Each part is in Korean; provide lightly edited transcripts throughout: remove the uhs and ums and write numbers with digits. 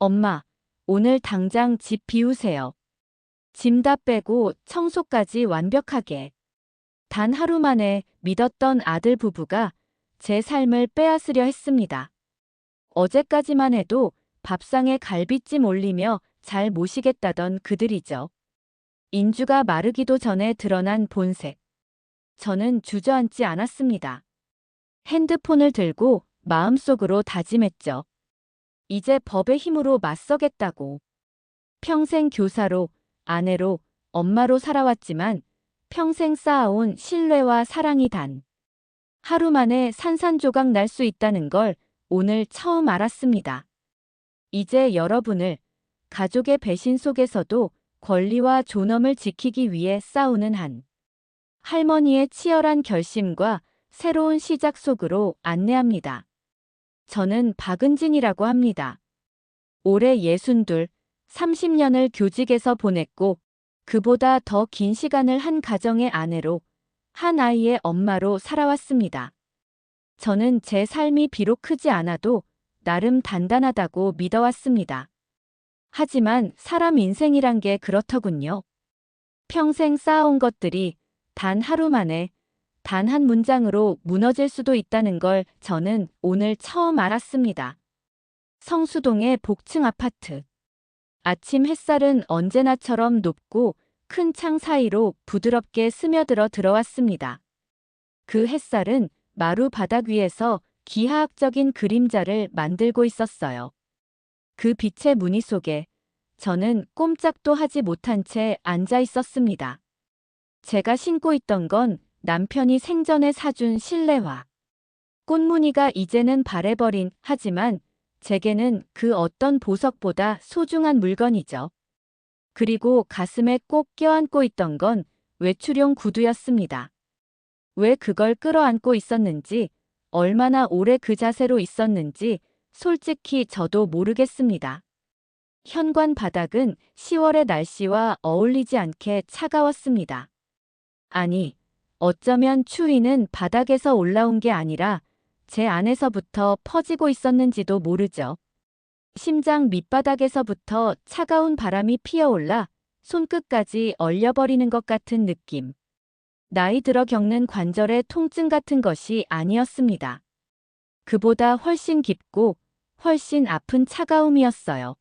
엄마, 오늘 당장 집 비우세요. 짐 다 빼고 청소까지 완벽하게. 단 하루 만에 믿었던 아들 부부가 제 삶을 빼앗으려 했습니다. 어제까지만 해도 밥상에 갈비찜 올리며 잘 모시겠다던 그들이죠. 인주가 마르기도 전에 드러난 본색. 저는 주저앉지 않았습니다. 핸드폰을 들고 마음속으로 다짐했죠. 이제 법의 힘으로 맞서겠다고. 평생 교사로, 아내로, 엄마로 살아왔지만 평생 쌓아온 신뢰와 사랑이 단 하루 만에 산산조각 날 수 있다는 걸 오늘 처음 알았습니다. 이제 여러분을 가족의 배신 속에서도 권리와 존엄을 지키기 위해 싸우는 한 할머니의 치열한 결심과 새로운 시작 속으로 안내합니다. 저는 박은진이라고 합니다. 올해 62, 30년을 교직에서 보냈고 그보다 더 긴 시간을 한 가정의 아내로, 한 아이의 엄마로 살아왔습니다. 저는 제 삶이 비록 크지 않아도 나름 단단하다고 믿어왔습니다. 하지만 사람 인생이란 게 그렇더군요. 평생 쌓아온 것들이 단 하루 만에 단 한 문장으로 무너질 수도 있다는 걸 저는 오늘 처음 알았습니다. 성수동의 복층 아파트. 아침 햇살은 언제나처럼 높고 큰 창 사이로 부드럽게 스며들어 들어왔습니다. 그 햇살은 마루 바닥 위에서 기하학적인 그림자를 만들고 있었어요. 그 빛의 무늬 속에 저는 꼼짝도 하지 못한 채 앉아 있었습니다. 제가 신고 있던 건 남편이 생전에 사준 실내화. 꽃무늬가 이제는 바래버린 하지만 제게는 그 어떤 보석보다 소중한 물건이죠. 그리고 가슴에 꼭 껴안고 있던 건 외출용 구두였습니다. 왜 그걸 끌어안고 있었는지, 얼마나 오래 그 자세로 있었는지 솔직히 저도 모르겠습니다. 현관 바닥은 10월의 날씨와 어울리지 않게 차가웠습니다. 아니, 어쩌면 추위는 바닥에서 올라온 게 아니라 제 안에서부터 퍼지고 있었는지도 모르죠. 심장 밑바닥에서부터 차가운 바람이 피어올라 손끝까지 얼려버리는 것 같은 느낌. 나이 들어 겪는 관절의 통증 같은 것이 아니었습니다. 그보다 훨씬 깊고 훨씬 아픈 차가움이었어요.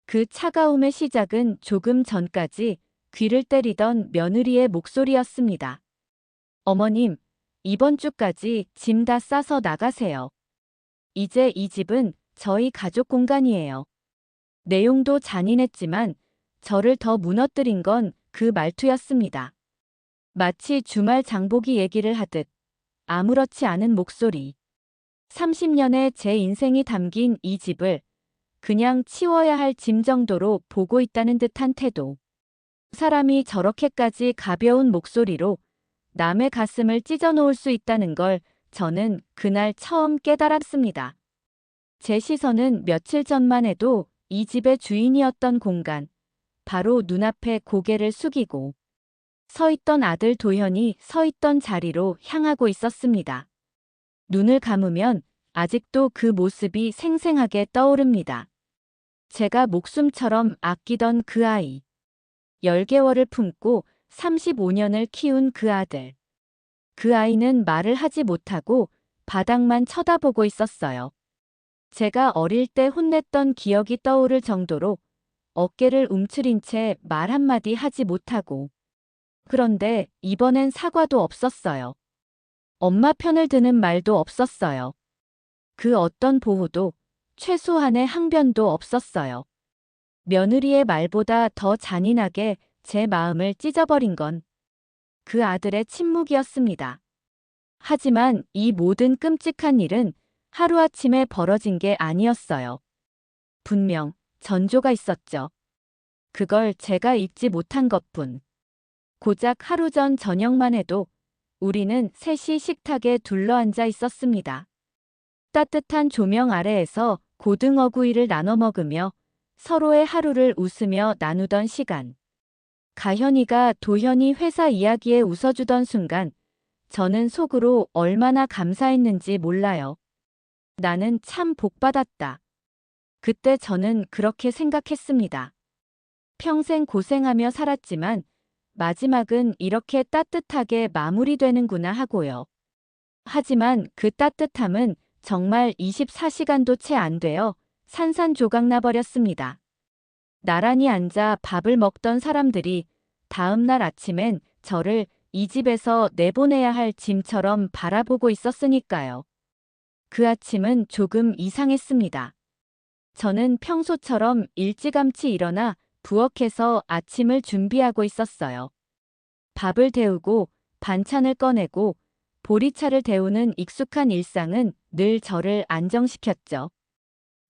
그 차가움의 시작은 조금 전까지 귀를 때리던 며느리의 목소리였습니다. 어머님, 이번 주까지 짐 다 싸서 나가세요. 이제 이 집은 저희 가족 공간이에요. 내용도 잔인했지만 저를 더 무너뜨린 건 그 말투였습니다. 마치 주말 장보기 얘기를 하듯 아무렇지 않은 목소리. 30년의 제 인생이 담긴 이 집을 그냥 치워야 할 짐 정도로 보고 있다는 듯한 태도. 사람이 저렇게까지 가벼운 목소리로 남의 가슴을 찢어놓을 수 있다는 걸 저는 그날 처음 깨달았습니다. 제 시선은 며칠 전만 해도 이 집의 주인이었던 공간, 바로 눈앞에 고개를 숙이고 서 있던 아들 도현이 서 있던 자리로 향하고 있었습니다. 눈을 감으면 아직도 그 모습이 생생하게 떠오릅니다. 제가 목숨처럼 아끼던 그 아이. 10개월을 품고 35년을 키운 그 아들. 그 아이는 말을 하지 못하고 바닥만 쳐다보고 있었어요. 제가 어릴 때 혼냈던 기억이 떠오를 정도로 어깨를 움츠린 채 말 한마디 하지 못하고. 그런데 이번엔 사과도 없었어요. 엄마 편을 드는 말도 없었어요. 그 어떤 보호도, 최소한의 항변도 없었어요. 며느리의 말보다 더 잔인하게 제 마음을 찢어버린 건 그 아들의 침묵이었습니다. 하지만 이 모든 끔찍한 일은 하루아침에 벌어진 게 아니었어요. 분명 전조가 있었죠. 그걸 제가 잊지 못한 것뿐. 고작 하루 전 저녁만 해도 우리는 셋이 식탁에 둘러앉아 있었습니다. 따뜻한 조명 아래에서 고등어구이를 나눠 먹으며 서로의 하루를 웃으며 나누던 시간. 가현이가 도현이 회사 이야기에 웃어주던 순간 저는 속으로 얼마나 감사했는지 몰라요. 나는 참 복받았다. 그때 저는 그렇게 생각했습니다. 평생 고생하며 살았지만 마지막은 이렇게 따뜻하게 마무리되는구나 하고요. 하지만 그 따뜻함은 정말 24시간도 채 안 되어 산산조각 나버렸습니다. 나란히 앉아 밥을 먹던 사람들이 다음 날 아침엔 저를 이 집에서 내보내야 할 짐처럼 바라보고 있었으니까요. 그 아침은 조금 이상했습니다. 저는 평소처럼 일찌감치 일어나 부엌에서 아침을 준비하고 있었어요. 밥을 데우고 반찬을 꺼내고 보리차를 데우는 익숙한 일상은 늘 저를 안정시켰죠.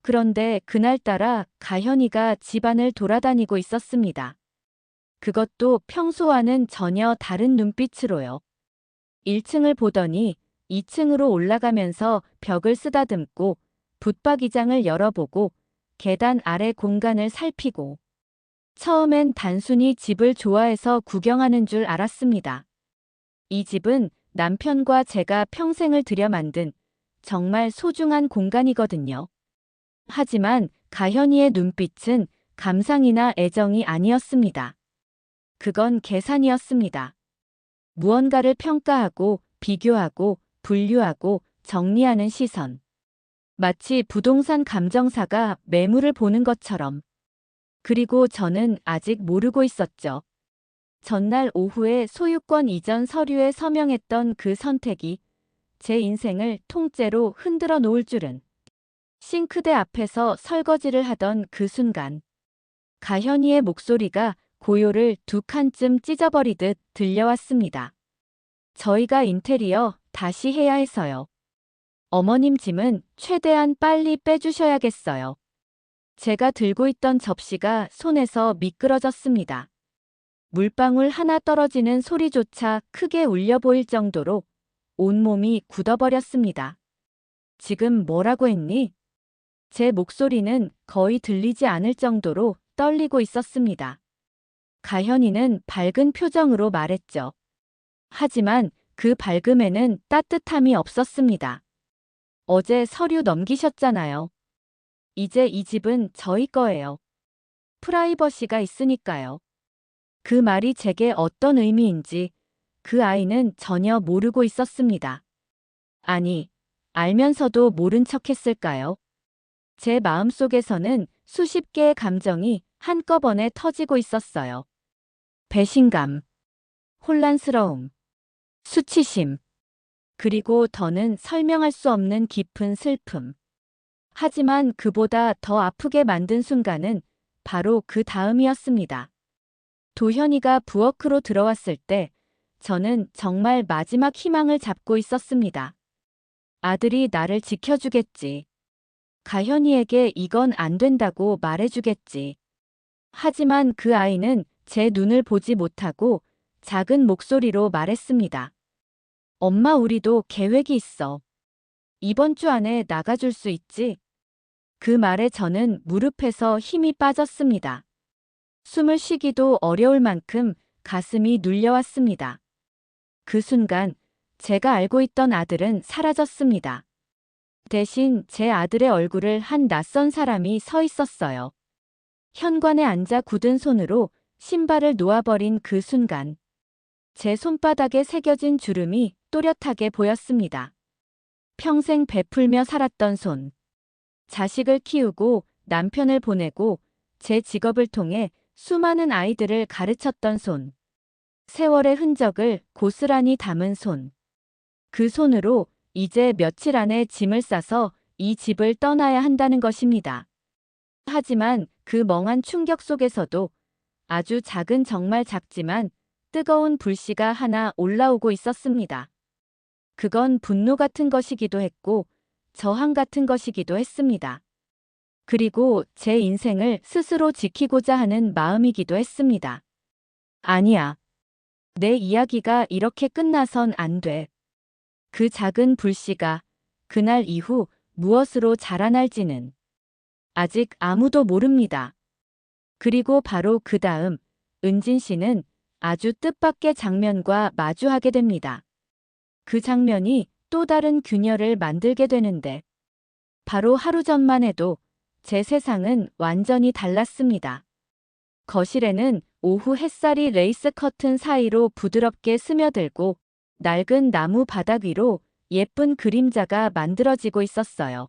그런데 그날따라 가현이가 집안을 돌아다니고 있었습니다. 그것도 평소와는 전혀 다른 눈빛으로요. 1층을 보더니 2층으로 올라가면서 벽을 쓰다듬고 붙박이장을 열어보고 계단 아래 공간을 살피고 처음엔 단순히 집을 좋아해서 구경하는 줄 알았습니다. 이 집은 남편과 제가 평생을 들여 만든 정말 소중한 공간이거든요. 하지만 가현이의 눈빛은 감상이나 애정이 아니었습니다. 그건 계산이었습니다. 무언가를 평가하고 비교하고 분류하고 정리하는 시선. 마치 부동산 감정사가 매물을 보는 것처럼. 그리고 저는 아직 모르고 있었죠. 전날 오후에 소유권 이전 서류에 서명했던 그 선택이 제 인생을 통째로 흔들어 놓을 줄은. 싱크대 앞에서 설거지를 하던 그 순간 가현이의 목소리가 고요를 두 칸쯤 찢어버리듯 들려왔습니다. 저희가 인테리어 다시 해야 해서요. 어머님 짐은 최대한 빨리 빼주셔야겠어요. 제가 들고 있던 접시가 손에서 미끄러졌습니다. 물방울 하나 떨어지는 소리조차 크게 울려 보일 정도로 온몸이 굳어버렸습니다. 지금 뭐라고 했니? 제 목소리는 거의 들리지 않을 정도로 떨리고 있었습니다. 가현이는 밝은 표정으로 말했죠. 하지만 그 밝음에는 따뜻함이 없었습니다. 어제 서류 넘기셨잖아요. 이제 이 집은 저희 거예요. 프라이버시가 있으니까요. 그 말이 제게 어떤 의미인지 그 아이는 전혀 모르고 있었습니다. 아니, 알면서도 모른 척 했을까요? 제 마음속에서는 수십 개의 감정이 한꺼번에 터지고 있었어요. 배신감, 혼란스러움, 수치심, 그리고 더는 설명할 수 없는 깊은 슬픔. 하지만 그보다 더 아프게 만든 순간은 바로 그 다음이었습니다. 도현이가 부엌으로 들어왔을 때 저는 정말 마지막 희망을 잡고 있었습니다. 아들이 나를 지켜주겠지. 가현이에게 이건 안 된다고 말해주겠지. 하지만 그 아이는 제 눈을 보지 못하고 작은 목소리로 말했습니다. 엄마, 우리도 계획이 있어. 이번 주 안에 나가줄 수 있지? 그 말에 저는 무릎에서 힘이 빠졌습니다. 숨을 쉬기도 어려울 만큼 가슴이 눌려왔습니다. 그 순간 제가 알고 있던 아들은 사라졌습니다. 대신 제 아들의 얼굴을 한 낯선 사람이 서 있었어요. 현관에 앉아 굳은 손으로 신발을 놓아버린 그 순간 제 손바닥에 새겨진 주름이 또렷하게 보였습니다. 평생 베풀며 살았던 손. 자식을 키우고 남편을 보내고 제 직업을 통해 수많은 아이들을 가르쳤던 손. 세월의 흔적을 고스란히 담은 손. 그 손으로 이제 며칠 안에 짐을 싸서 이 집을 떠나야 한다는 것입니다. 하지만 그 멍한 충격 속에서도 아주 작은, 정말 작지만 뜨거운 불씨가 하나 올라오고 있었습니다. 그건 분노 같은 것이기도 했고 저항 같은 것이기도 했습니다. 그리고 제 인생을 스스로 지키고자 하는 마음이기도 했습니다. 아니야. 내 이야기가 이렇게 끝나선 안 돼. 그 작은 불씨가 그날 이후 무엇으로 자라날지는 아직 아무도 모릅니다. 그리고 바로 그 다음 은진 씨는 아주 뜻밖의 장면과 마주하게 됩니다. 그 장면이 또 다른 균열을 만들게 되는데 바로 하루 전만 해도 제 세상은 완전히 달랐습니다. 거실에는 오후 햇살이 레이스 커튼 사이로 부드럽게 스며들고 낡은 나무 바닥 위로 예쁜 그림자가 만들어지고 있었어요.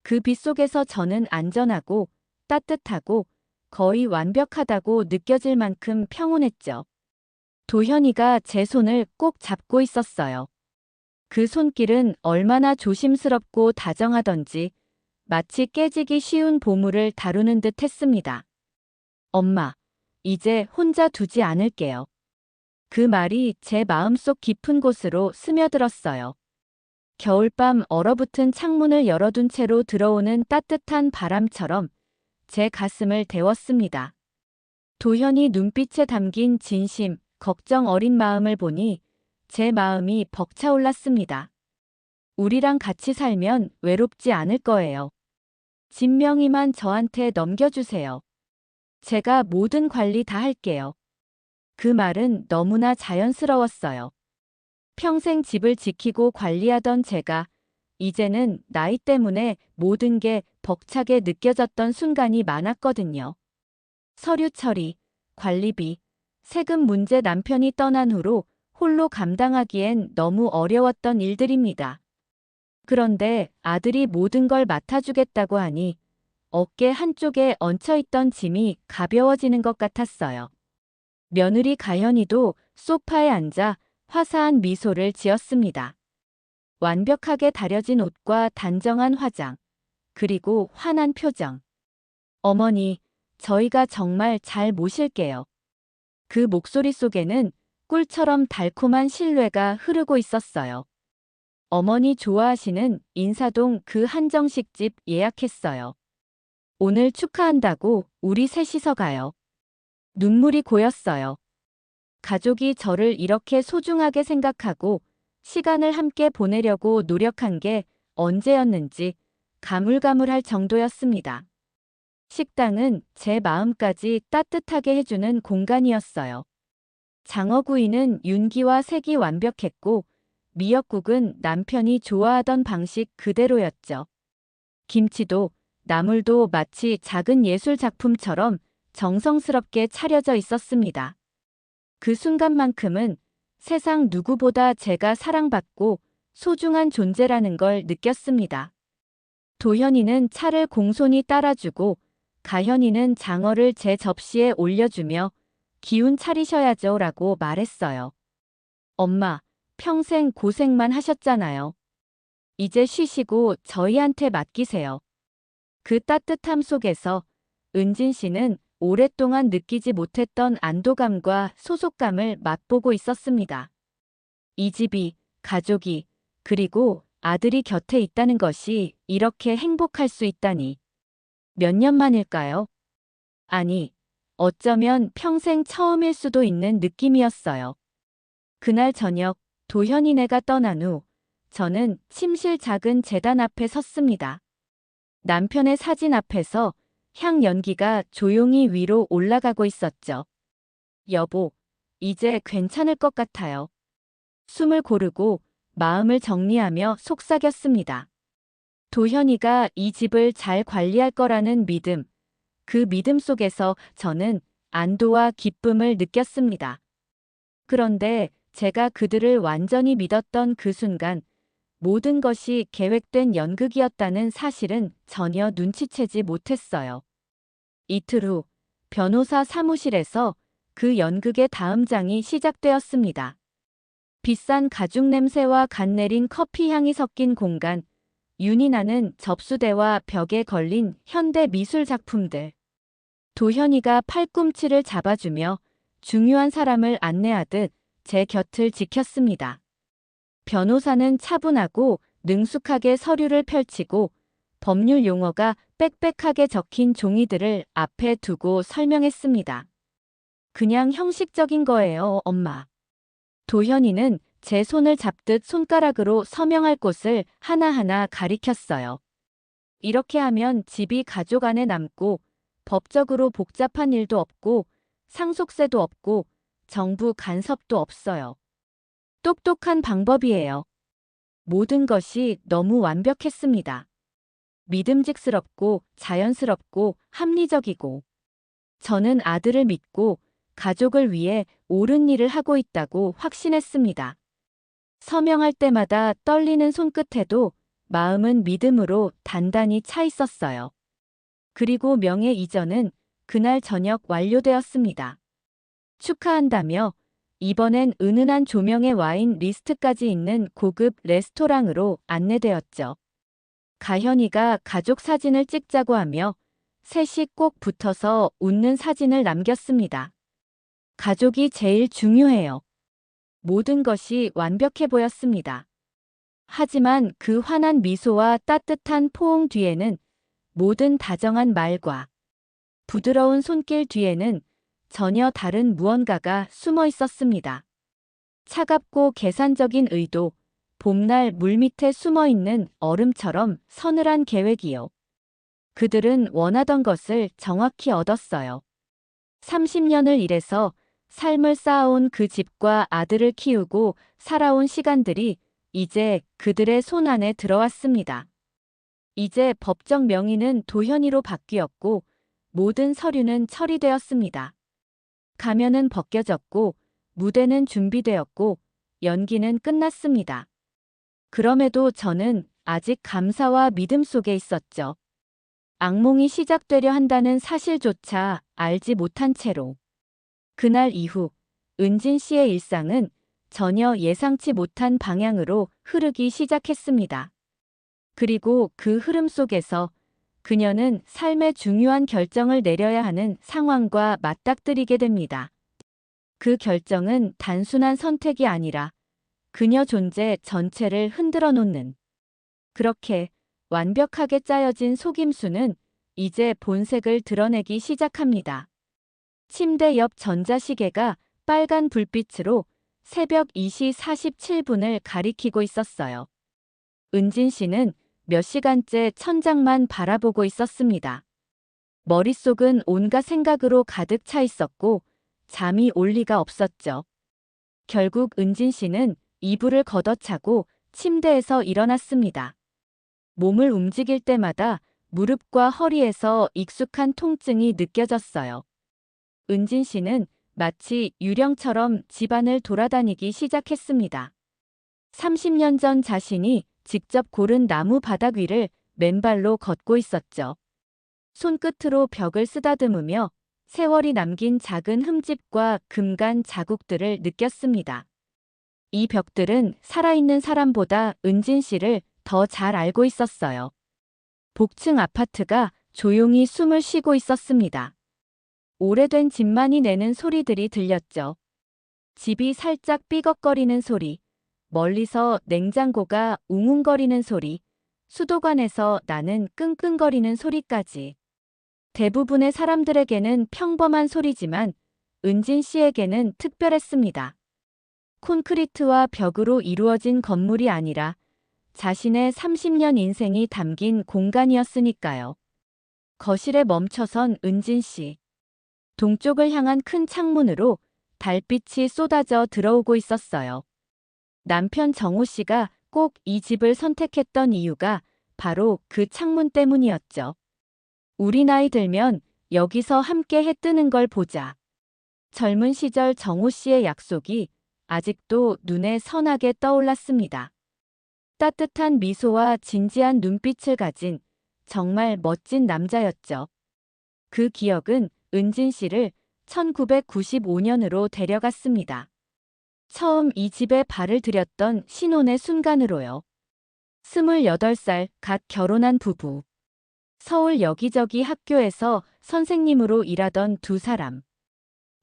그 빛 속에서 저는 안전하고 따뜻하고 거의 완벽하다고 느껴질 만큼 평온했죠. 도현이가 제 손을 꼭 잡고 있었어요. 그 손길은 얼마나 조심스럽고 다정하던지 마치 깨지기 쉬운 보물을 다루는 듯 했습니다. 엄마, 이제 혼자 두지 않을게요. 그 말이 제 마음속 깊은 곳으로 스며들었어요. 겨울밤 얼어붙은 창문을 열어둔 채로 들어오는 따뜻한 바람처럼 제 가슴을 데웠습니다. 도현이 눈빛에 담긴 진심, 걱정 어린 마음을 보니 제 마음이 벅차올랐습니다. 우리랑 같이 살면 외롭지 않을 거예요. 집 명의만 저한테 넘겨주세요. 제가 모든 관리 다 할게요. 그 말은 너무나 자연스러웠어요. 평생 집을 지키고 관리하던 제가 이제는 나이 때문에 모든 게 벅차게 느껴졌던 순간이 많았거든요. 서류 처리, 관리비, 세금 문제 남편이 떠난 후로 홀로 감당하기엔 너무 어려웠던 일들입니다. 그런데 아들이 모든 걸 맡아주겠다고 하니 어깨 한쪽에 얹혀있던 짐이 가벼워지는 것 같았어요. 며느리 가현이도 소파에 앉아 화사한 미소를 지었습니다. 완벽하게 다려진 옷과 단정한 화장, 그리고 환한 표정. 어머니, 저희가 정말 잘 모실게요. 그 목소리 속에는 꿀처럼 달콤한 신뢰가 흐르고 있었어요. 어머니 좋아하시는 인사동 그 한정식집 예약했어요. 오늘 축하한다고 우리 셋이서 가요. 눈물이 고였어요. 가족이 저를 이렇게 소중하게 생각하고 시간을 함께 보내려고 노력한 게 언제였는지 가물가물할 정도였습니다. 식당은 제 마음까지 따뜻하게 해주는 공간이었어요. 장어구이는 윤기와 색이 완벽했고 미역국은 남편이 좋아하던 방식 그대로였죠. 김치도 나물도 마치 작은 예술 작품처럼 정성스럽게 차려져 있었습니다. 그 순간만큼은 세상 누구보다 제가 사랑받고 소중한 존재라는 걸 느꼈습니다. 도현이는 차를 공손히 따라주고 가현이는 장어를 제 접시에 올려주며 기운 차리셔야죠 라고 말했어요. 엄마, 평생 고생만 하셨잖아요. 이제 쉬시고 저희한테 맡기세요. 그 따뜻함 속에서 은진 씨는 오랫동안 느끼지 못했던 안도감과 소속감을 맛보고 있었습니다. 이 집이, 가족이, 그리고 아들이 곁에 있다는 것이 이렇게 행복할 수 있다니. 몇 년 만일까요? 아니, 어쩌면 평생 처음일 수도 있는 느낌이었어요. 그날 저녁 도현이네가 떠난 후 저는 침실 작은 제단 앞에 섰습니다. 남편의 사진 앞에서 향 연기가 조용히 위로 올라가고 있었죠. 여보, 이제 괜찮을 것 같아요. 숨을 고르고 마음을 정리하며 속삭였습니다. 도현이가 이 집을 잘 관리할 거라는 믿음, 그 믿음 속에서 저는 안도와 기쁨을 느꼈습니다. 그런데 제가 그들을 완전히 믿었던 그 순간 모든 것이 계획된 연극이었다는 사실은 전혀 눈치채지 못했어요. 이틀 후 변호사 사무실에서 그 연극의 다음 장이 시작되었습니다. 비싼 가죽 냄새와 갓 내린 커피 향이 섞인 공간, 윤이 나는 접수대와 벽에 걸린 현대 미술 작품들. 도현이가 팔꿈치를 잡아주며 중요한 사람을 안내하듯 제 곁을 지켰습니다. 변호사는 차분하고 능숙하게 서류를 펼치고 법률 용어가 빽빽하게 적힌 종이들을 앞에 두고 설명했습니다. 그냥 형식적인 거예요, 엄마. 도현이는 제 손을 잡듯 손가락으로 서명할 곳을 하나하나 가리켰어요. 이렇게 하면 집이 가족 안에 남고 법적으로 복잡한 일도 없고 상속세도 없고 정부 간섭도 없어요. 똑똑한 방법이에요. 모든 것이 너무 완벽했습니다. 믿음직스럽고 자연스럽고 합리적이고 저는 아들을 믿고 가족을 위해 옳은 일을 하고 있다고 확신했습니다. 서명할 때마다 떨리는 손끝에도 마음은 믿음으로 단단히 차 있었어요. 그리고 명예 이전은 그날 저녁 완료되었습니다. 축하한다며 이번엔 은은한 조명의 와인 리스트까지 있는 고급 레스토랑으로 안내되었죠. 가현이가 가족 사진을 찍자고 하며 셋이 꼭 붙어서 웃는 사진을 남겼습니다. 가족이 제일 중요해요. 모든 것이 완벽해 보였습니다. 하지만 그 환한 미소와 따뜻한 포옹 뒤에는 모든 다정한 말과 부드러운 손길 뒤에는 전혀 다른 무언가가 숨어 있었습니다. 차갑고 계산적인 의도, 봄날 물밑에 숨어 있는 얼음처럼 서늘한 계획이요. 그들은 원하던 것을 정확히 얻었어요. 30년을 일해서 삶을 쌓아온 그 집과 아들을 키우고 살아온 시간들이 이제 그들의 손 안에 들어왔습니다. 이제 법적 명의는 도현이로 바뀌었고 모든 서류는 처리되었습니다. 가면은 벗겨졌고 무대는 준비되었고 연기는 끝났습니다. 그럼에도 저는 아직 감사와 믿음 속에 있었죠. 악몽이 시작되려 한다는 사실조차 알지 못한 채로. 그날 이후 은진 씨의 일상은 전혀 예상치 못한 방향으로 흐르기 시작했습니다. 그리고 그 흐름 속에서 그녀는 삶의 중요한 결정을 내려야 하는 상황과 맞닥뜨리게 됩니다. 그 결정은 단순한 선택이 아니라 그녀 존재 전체를 흔들어 놓는 그렇게 완벽하게 짜여진 속임수는 이제 본색을 드러내기 시작합니다. 침대 옆 전자시계가 빨간 불빛으로 새벽 2시 47분을 가리키고 있었어요. 은진 씨는 몇 시간째 천장만 바라보고 있었습니다. 머릿속은 온갖 생각으로 가득 차 있었고 잠이 올 리가 없었죠. 결국 은진 씨는 이불을 걷어차고 침대에서 일어났습니다. 몸을 움직일 때마다 무릎과 허리에서 익숙한 통증이 느껴졌어요. 은진 씨는 마치 유령처럼 집안을 돌아다니기 시작했습니다. 30년 전 자신이 직접 고른 나무 바닥 위를 맨발로 걷고 있었죠. 손끝으로 벽을 쓰다듬으며 세월이 남긴 작은 흠집과 금간 자국들을 느꼈습니다. 이 벽들은 살아있는 사람보다 은진 씨를 더 잘 알고 있었어요. 복층 아파트가 조용히 숨을 쉬고 있었습니다. 오래된 집만이 내는 소리들이 들렸죠. 집이 살짝 삐걱거리는 소리, 멀리서 냉장고가 웅웅거리는 소리, 수도관에서 나는 끙끙거리는 소리까지. 대부분의 사람들에게는 평범한 소리지만 은진 씨에게는 특별했습니다. 콘크리트와 벽으로 이루어진 건물이 아니라 자신의 30년 인생이 담긴 공간이었으니까요. 거실에 멈춰선 은진 씨. 동쪽을 향한 큰 창문으로 달빛이 쏟아져 들어오고 있었어요. 남편 정호 씨가 꼭 이 집을 선택했던 이유가 바로 그 창문 때문이었죠. 우리 나이 들면 여기서 함께 해 뜨는 걸 보자. 젊은 시절 정호 씨의 약속이 아직도 눈에 선하게 떠올랐습니다. 따뜻한 미소와 진지한 눈빛을 가진 정말 멋진 남자였죠. 그 기억은 은진 씨를 1995년으로 데려갔습니다. 처음 이 집에 발을 들였던 신혼의 순간으로요. 28살 갓 결혼한 부부. 서울 여기저기 학교에서 선생님으로 일하던 두 사람.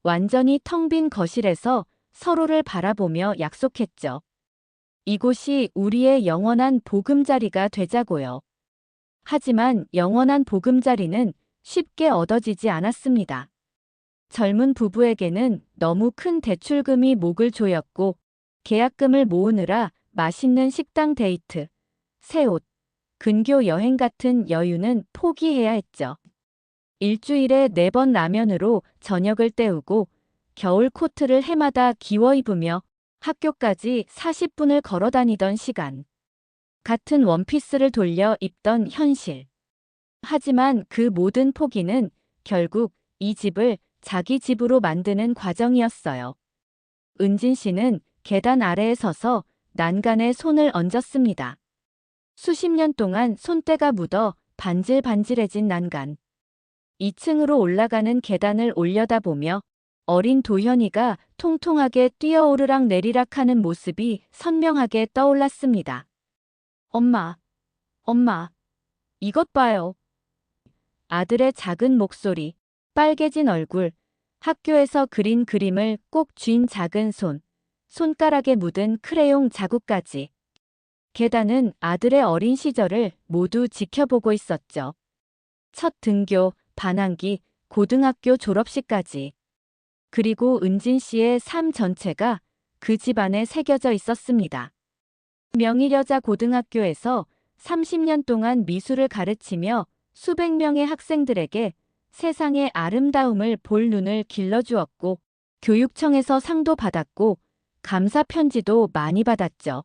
완전히 텅 빈 거실에서 서로를 바라보며 약속했죠. 이곳이 우리의 영원한 보금자리가 되자고요. 하지만 영원한 보금자리는 쉽게 얻어지지 않았습니다. 젊은 부부에게는 너무 큰 대출금이 목을 조였고 계약금을 모으느라 맛있는 식당 데이트, 새 옷, 근교 여행 같은 여유는 포기해야 했죠. 일주일에 4번 라면으로 저녁을 때우고 겨울 코트를 해마다 기워 입으며 학교까지 40분을 걸어 다니던 시간. 같은 원피스를 돌려 입던 현실. 하지만 그 모든 포기는 결국 이 집을 자기 집으로 만드는 과정이었어요. 은진 씨는 계단 아래에 서서 난간에 손을 얹었습니다. 수십 년 동안 손때가 묻어 반질반질해진 난간. 2층으로 올라가는 계단을 올려다보며 어린 도현이가 통통하게 뛰어오르락 내리락 하는 모습이 선명하게 떠올랐습니다. 엄마, 엄마, 이것 봐요. 아들의 작은 목소리, 빨개진 얼굴, 학교에서 그린 그림을 꼭 쥔 작은 손, 손가락에 묻은 크레용 자국까지. 계단은 아들의 어린 시절을 모두 지켜보고 있었죠. 첫 등교, 반항기, 고등학교 졸업식까지. 그리고 은진 씨의 삶 전체가 그 집안에 새겨져 있었습니다. 명일여자 고등학교에서 30년 동안 미술을 가르치며 수백 명의 학생들에게 세상의 아름다움을 볼 눈을 길러주었고, 교육청에서 상도 받았고, 감사 편지도 많이 받았죠.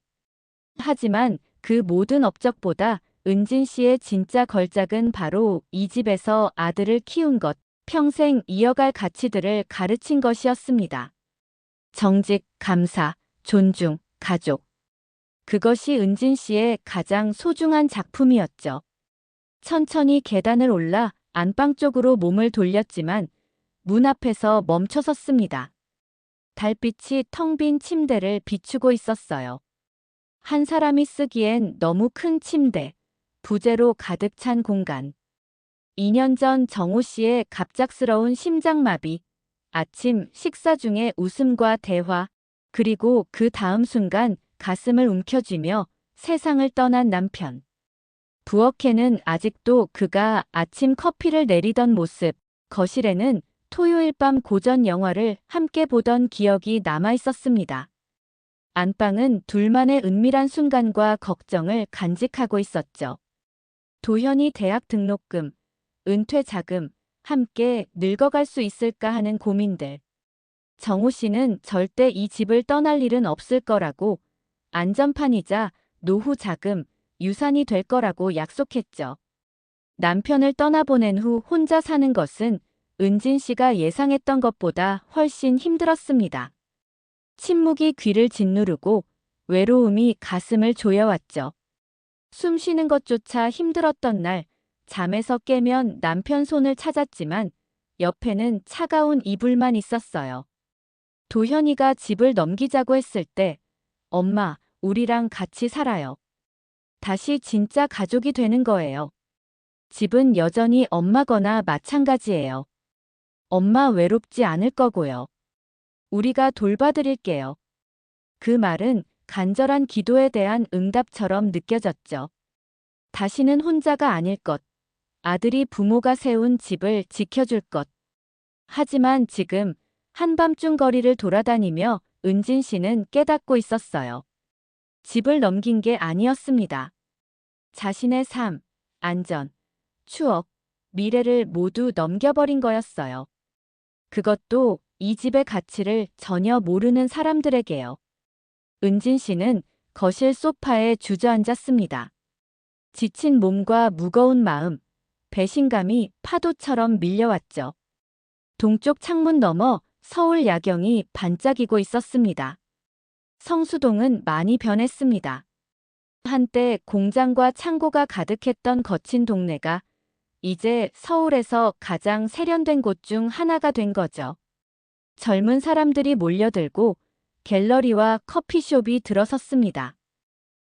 하지만 그 모든 업적보다 은진 씨의 진짜 걸작은 바로 이 집에서 아들을 키운 것, 평생 이어갈 가치들을 가르친 것이었습니다. 정직, 감사, 존중, 가족. 그것이 은진 씨의 가장 소중한 작품이었죠. 천천히 계단을 올라 안방 쪽으로 몸을 돌렸지만 문 앞에서 멈춰섰습니다. 달빛이 텅 빈 침대를 비추고 있었어요. 한 사람이 쓰기엔 너무 큰 침대, 부재로 가득 찬 공간. 2년 전 정호 씨의 갑작스러운 심장마비, 아침 식사 중에 웃음과 대화, 그리고 그 다음 순간 가슴을 움켜쥐며 세상을 떠난 남편. 부엌에는 아직도 그가 아침 커피를 내리던 모습, 거실에는 토요일 밤 고전 영화를 함께 보던 기억이 남아 있었습니다. 안방은 둘만의 은밀한 순간과 걱정을 간직하고 있었죠. 도현이 대학 등록금, 은퇴 자금, 함께 늙어갈 수 있을까 하는 고민들. 정호 씨는 절대 이 집을 떠날 일은 없을 거라고, 안전판이자 노후 자금, 유산이 될 거라고 약속했죠. 남편을 떠나보낸 후 혼자 사는 것은 은진 씨가 예상했던 것보다 훨씬 힘들었습니다. 침묵이 귀를 짓누르고 외로움이 가슴을 조여왔죠. 숨 쉬는 것조차 힘들었던 날, 잠에서 깨면 남편 손을 찾았지만 옆에는 차가운 이불만 있었어요. 도현이가 집을 넘기자고 했을 때, 엄마, 우리랑 같이 살아요. 다시 진짜 가족이 되는 거예요. 집은 여전히 엄마거나 마찬가지예요. 엄마 외롭지 않을 거고요. 우리가 돌봐드릴게요. 그 말은 간절한 기도에 대한 응답처럼 느껴졌죠. 다시는 혼자가 아닐 것. 아들이 부모가 세운 집을 지켜줄 것. 하지만 지금 한밤중 거리를 돌아다니며 은진 씨는 깨닫고 있었어요. 집을 넘긴 게 아니었습니다. 자신의 삶, 안전, 추억, 미래를 모두 넘겨버린 거였어요. 그것도 이 집의 가치를 전혀 모르는 사람들에게요. 은진 씨는 거실 소파에 주저앉았습니다. 지친 몸과 무거운 마음, 배신감이 파도처럼 밀려왔죠. 동쪽 창문 너머 서울 야경이 반짝이고 있었습니다. 성수동은 많이 변했습니다. 한때 공장과 창고가 가득했던 거친 동네가 이제 서울에서 가장 세련된 곳 중 하나가 된 거죠. 젊은 사람들이 몰려들고 갤러리와 커피숍이 들어섰습니다.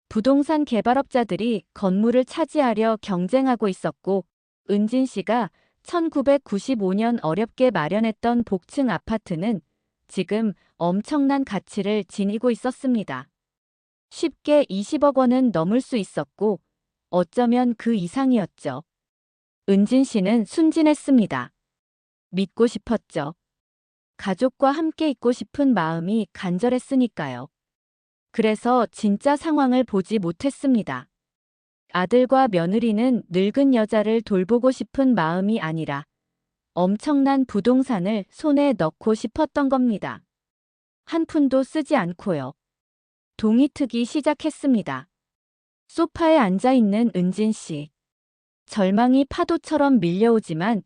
부동산 개발업자들이 건물을 차지하려 경쟁하고 있었고, 은진 씨가 1995년 어렵게 마련했던 복층 아파트는 지금 엄청난 가치를 지니고 있었습니다. 쉽게 20억 원은 넘을 수 있었고, 어쩌면 그 이상이었죠. 은진 씨는 순진했습니다. 믿고 싶었죠. 가족과 함께 있고 싶은 마음이 간절했으니까요. 그래서 진짜 상황을 보지 못했습니다. 아들과 며느리는 늙은 여자를 돌보고 싶은 마음이 아니라 엄청난 부동산을 손에 넣고 싶었던 겁니다. 한 푼도 쓰지 않고요. 동이 트기 시작했습니다. 소파에 앉아 있는 은진 씨. 절망이 파도처럼 밀려오지만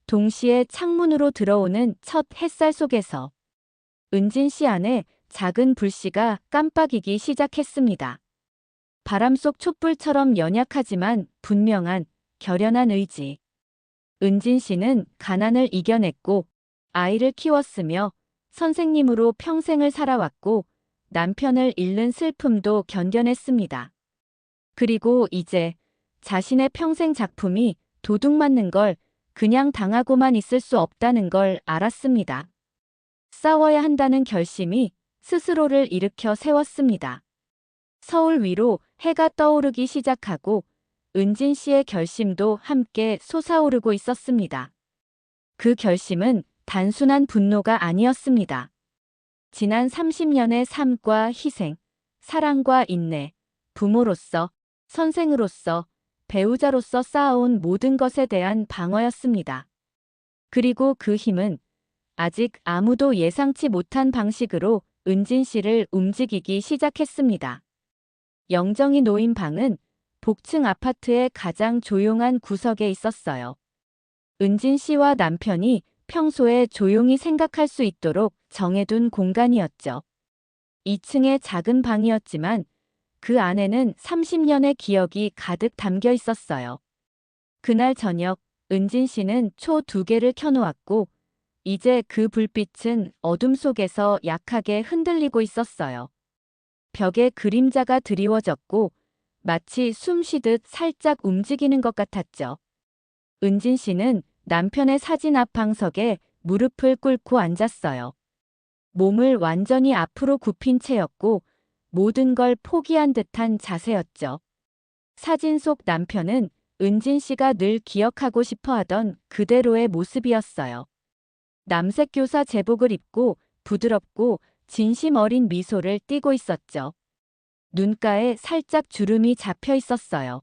동시에 창문으로 들어오는 첫 햇살 속에서 은진 씨 안에 작은 불씨가 깜빡이기 시작했습니다. 바람 속 촛불처럼 연약하지만 분명한 결연한 의지. 은진 씨는 가난을 이겨냈고 아이를 키웠으며 선생님으로 평생을 살아왔고 남편을 잃는 슬픔도 견뎌냈습니다. 그리고 이제 자신의 평생 작품이 도둑맞는 걸 그냥 당하고만 있을 수 없다는 걸 알았습니다. 싸워야 한다는 결심이 스스로를 일으켜 세웠습니다. 서울 위로 해가 떠오르기 시작하고 은진 씨의 결심도 함께 솟아오르고 있었습니다. 그 결심은 단순한 분노가 아니었습니다. 지난 30년의 삶과 희생, 사랑과 인내, 부모로서, 선생으로서, 배우자로서 쌓아온 모든 것에 대한 방어였습니다. 그리고 그 힘은 아직 아무도 예상치 못한 방식으로 은진 씨를 움직이기 시작했습니다. 영정이 놓인 방은 복층 아파트의 가장 조용한 구석에 있었어요. 은진 씨와 남편이 평소에 조용히 생각할 수 있도록 정해둔 공간이었죠. 2층의 작은 방이었지만 그 안에는 30년의 기억이 가득 담겨 있었어요. 그날 저녁 은진 씨는 초 2개를 켜놓았고 이제 그 불빛은 어둠 속에서 약하게 흔들리고 있었어요. 벽에 그림자가 드리워졌고 마치 숨 쉬듯 살짝 움직이는 것 같았죠. 은진 씨는 남편의 사진 앞 방석에 무릎을 꿇고 앉았어요. 몸을 완전히 앞으로 굽힌 채였고 모든 걸 포기한 듯한 자세였죠. 사진 속 남편은 은진 씨가 늘 기억하고 싶어 하던 그대로의 모습이었어요. 남색 교사 제복을 입고 부드럽고 진심 어린 미소를 띠고 있었죠. 눈가에 살짝 주름이 잡혀 있었어요.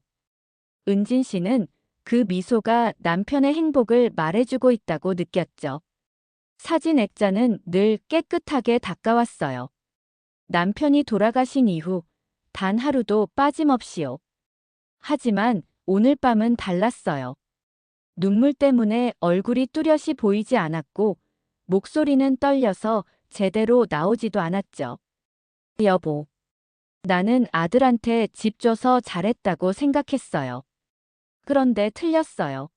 은진 씨는 그 미소가 남편의 행복을 말해주고 있다고 느꼈죠. 사진 액자는 늘 깨끗하게 닦아왔어요. 남편이 돌아가신 이후 단 하루도 빠짐없이요. 하지만 오늘 밤은 달랐어요. 눈물 때문에 얼굴이 뚜렷이 보이지 않았고 목소리는 떨려서 제대로 나오지도 않았죠. 여보, 나는 아들한테 집 줘서 잘했다고 생각했어요. 그런데 틀렸어요.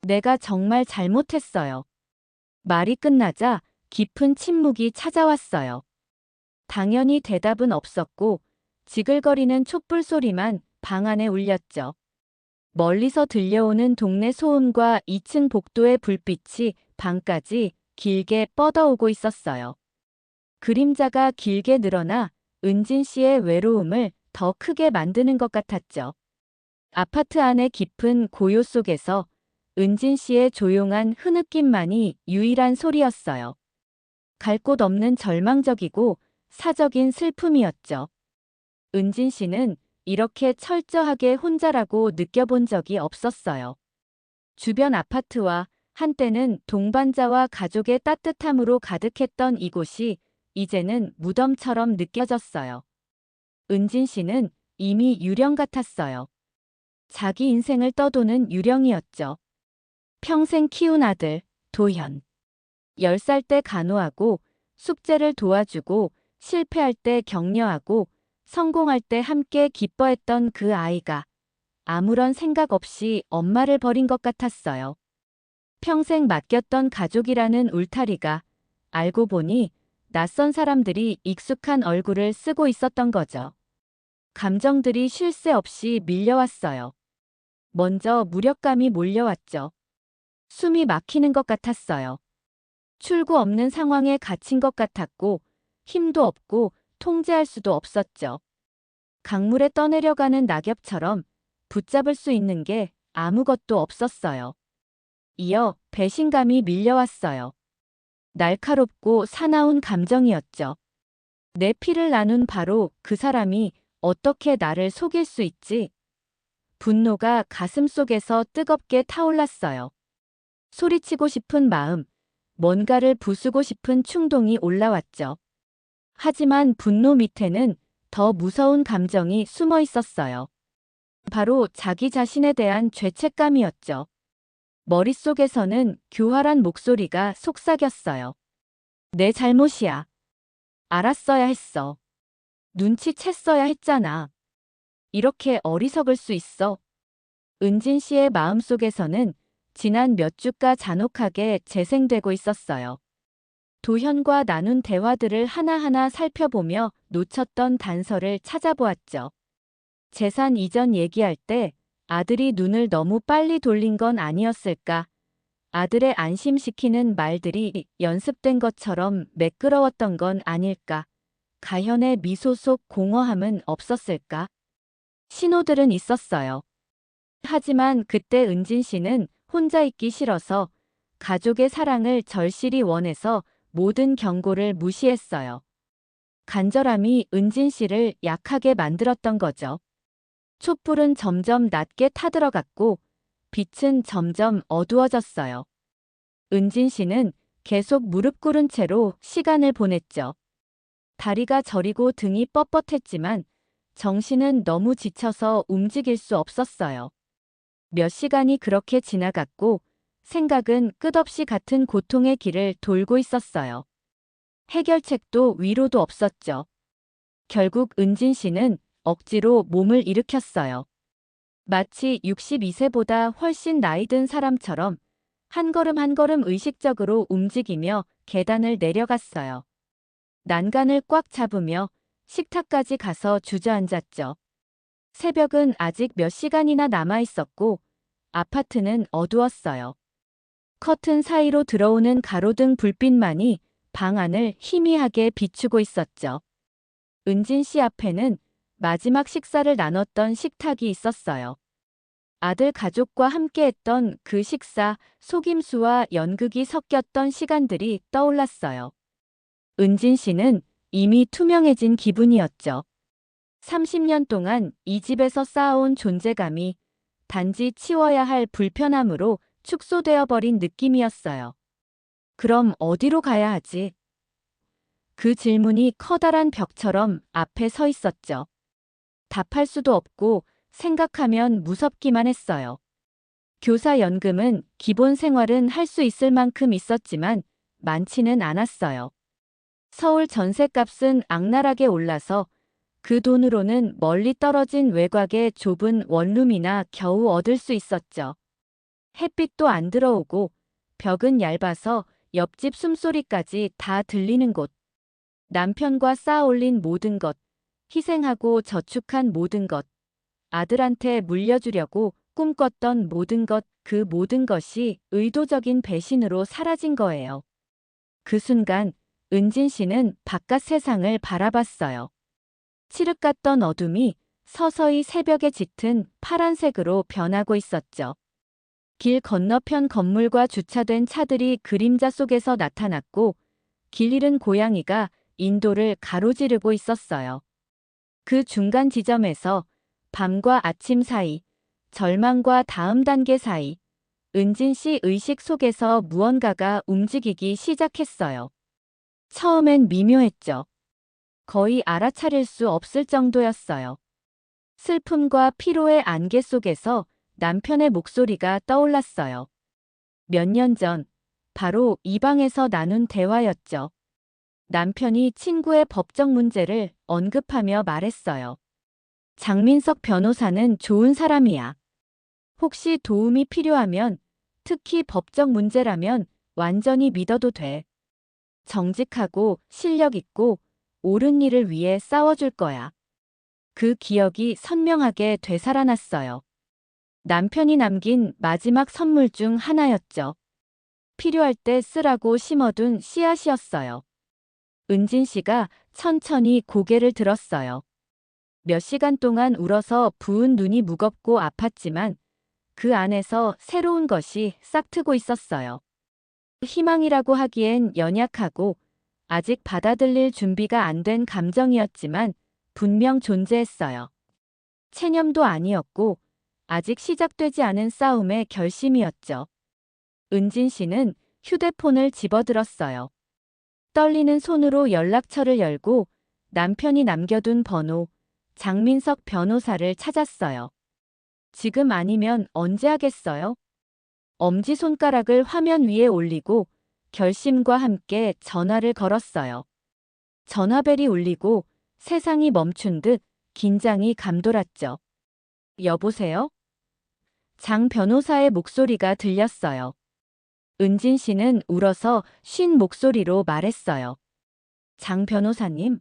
내가 정말 잘못했어요. 말이 끝나자 깊은 침묵이 찾아왔어요. 당연히 대답은 없었고 지글거리는 촛불 소리만 방 안에 울렸죠. 멀리서 들려오는 동네 소음과 2층 복도의 불빛이 방까지 길게 뻗어오고 있었어요. 그림자가 길게 늘어나 은진 씨의 외로움을 더 크게 만드는 것 같았죠. 아파트 안의 깊은 고요 속에서 은진 씨의 조용한 흐느낌만이 유일한 소리였어요. 갈 곳 없는 절망적이고 사적인 슬픔이었죠. 은진 씨는 이렇게 철저하게 혼자라고 느껴본 적이 없었어요. 주변 아파트와 한때는 동반자와 가족의 따뜻함으로 가득했던 이곳이 이제는 무덤처럼 느껴졌어요. 은진 씨는 이미 유령 같았어요. 자기 인생을 떠도는 유령이었죠. 평생 키운 아들, 도현. 10살 때 간호하고 숙제를 도와주고 실패할 때 격려하고 성공할 때 함께 기뻐했던 그 아이가 아무런 생각 없이 엄마를 버린 것 같았어요. 평생 맡겼던 가족이라는 울타리가 알고 보니 낯선 사람들이 익숙한 얼굴을 쓰고 있었던 거죠. 감정들이 쉴 새 없이 밀려왔어요. 먼저 무력감이 몰려왔죠. 숨이 막히는 것 같았어요. 출구 없는 상황에 갇힌 것 같았고 힘도 없고 통제할 수도 없었죠. 강물에 떠내려가는 낙엽처럼 붙잡을 수 있는 게 아무것도 없었어요. 이어 배신감이 밀려왔어요. 날카롭고 사나운 감정이었죠. 내 피를 나눈 바로 그 사람이 어떻게 나를 속일 수 있지? 분노가 가슴 속에서 뜨겁게 타올랐어요. 소리치고 싶은 마음, 뭔가를 부수고 싶은 충동이 올라왔죠. 하지만 분노 밑에는 더 무서운 감정이 숨어 있었어요. 바로 자기 자신에 대한 죄책감이었죠. 머릿속에서는 교활한 목소리가 속삭였어요. 내 잘못이야. 알았어야 했어. 눈치챘어야 했잖아. 이렇게 어리석을 수 있어. 은진 씨의 마음속에서는 지난 몇 주가 잔혹하게 재생되고 있었어요. 도현과 나눈 대화들을 하나하나 살펴보며 놓쳤던 단서를 찾아보았죠. 재산 이전 얘기할 때 아들이 눈을 너무 빨리 돌린 건 아니었을까? 아들의 안심시키는 말들이 연습된 것처럼 매끄러웠던 건 아닐까? 가현의 미소 속 공허함은 없었을까? 신호들은 있었어요. 하지만 그때 은진 씨는 혼자 있기 싫어서, 가족의 사랑을 절실히 원해서 모든 경고를 무시했어요. 간절함이 은진 씨를 약하게 만들었던 거죠. 촛불은 점점 낮게 타들어갔고 빛은 점점 어두워졌어요. 은진 씨는 계속 무릎 꿇은 채로 시간을 보냈죠. 다리가 저리고 등이 뻣뻣했지만 정신은 너무 지쳐서 움직일 수 없었어요. 몇 시간이 그렇게 지나갔고 생각은 끝없이 같은 고통의 길을 돌고 있었어요. 해결책도 위로도 없었죠. 결국 은진 씨는 억지로 몸을 일으켰어요. 마치 62세보다 훨씬 나이 든 사람처럼 한 걸음 한 걸음 의식적으로 움직이며 계단을 내려갔어요. 난간을 꽉 잡으며 식탁까지 가서 주저앉았죠. 새벽은 아직 몇 시간이나 남아 있었고 아파트는 어두웠어요. 커튼 사이로 들어오는 가로등 불빛만이 방 안을 희미하게 비추고 있었죠. 은진 씨 앞에는 마지막 식사를 나눴던 식탁이 있었어요. 아들 가족과 함께했던 그 식사, 속임수와 연극이 섞였던 시간들이 떠올랐어요. 은진 씨는 이미 투명해진 기분이었죠. 30년 동안 이 집에서 쌓아온 존재감이 단지 치워야 할 불편함으로 축소되어 버린 느낌이었어요. 그럼 어디로 가야 하지? 그 질문이 커다란 벽처럼 앞에 서 있었죠. 답할 수도 없고 생각하면 무섭기만 했어요. 교사 연금은 기본 생활은 할 수 있을 만큼 있었지만 많지는 않았어요. 서울 전셋값은 악랄하게 올라서 그 돈으로는 멀리 떨어진 외곽의 좁은 원룸이나 겨우 얻을 수 있었죠. 햇빛도 안 들어오고 벽은 얇아서 옆집 숨소리까지 다 들리는 곳. 남편과 쌓아 올린 모든 것, 희생하고 저축한 모든 것, 아들한테 물려주려고 꿈꿨던 모든 것, 그 모든 것이 의도적인 배신으로 사라진 거예요. 그 순간 은진 씨는 바깥 세상을 바라봤어요. 칠흑 같던 어둠이 서서히 새벽에 짙은 파란색으로 변하고 있었죠. 길 건너편 건물과 주차된 차들이 그림자 속에서 나타났고 길 잃은 고양이가 인도를 가로지르고 있었어요. 그 중간 지점에서 밤과 아침 사이, 절망과 다음 단계 사이, 은진 씨 의식 속에서 무언가가 움직이기 시작했어요. 처음엔 미묘했죠. 거의 알아차릴 수 없을 정도였어요. 슬픔과 피로의 안개 속에서 남편의 목소리가 떠올랐어요. 몇 년 전, 바로 이 방에서 나눈 대화였죠. 남편이 친구의 법적 문제를 언급하며 말했어요. 장민석 변호사는 좋은 사람이야. 혹시 도움이 필요하면, 특히 법적 문제라면 완전히 믿어도 돼. 정직하고 실력 있고 옳은 일을 위해 싸워줄 거야. 그 기억이 선명하게 되살아났어요. 남편이 남긴 마지막 선물 중 하나였죠. 필요할 때 쓰라고 심어둔 씨앗이었어요. 은진 씨가 천천히 고개를 들었어요. 몇 시간 동안 울어서 부은 눈이 무겁고 아팠지만 그 안에서 새로운 것이 싹트고 있었어요. 희망이라고 하기엔 연약하고 아직 받아들일 준비가 안 된 감정이었지만 분명 존재했어요. 체념도 아니었고 아직 시작되지 않은 싸움의 결심이었죠. 은진 씨는 휴대폰을 집어들었어요. 떨리는 손으로 연락처를 열고 남편이 남겨둔 번호, 장민석 변호사를 찾았어요. 지금 아니면 언제 하겠어요? 엄지손가락을 화면 위에 올리고 결심과 함께 전화를 걸었어요. 전화벨이 울리고 세상이 멈춘 듯 긴장이 감돌았죠. 여보세요? 장 변호사의 목소리가 들렸어요. 은진 씨는 울어서 쉰 목소리로 말했어요. 장 변호사님,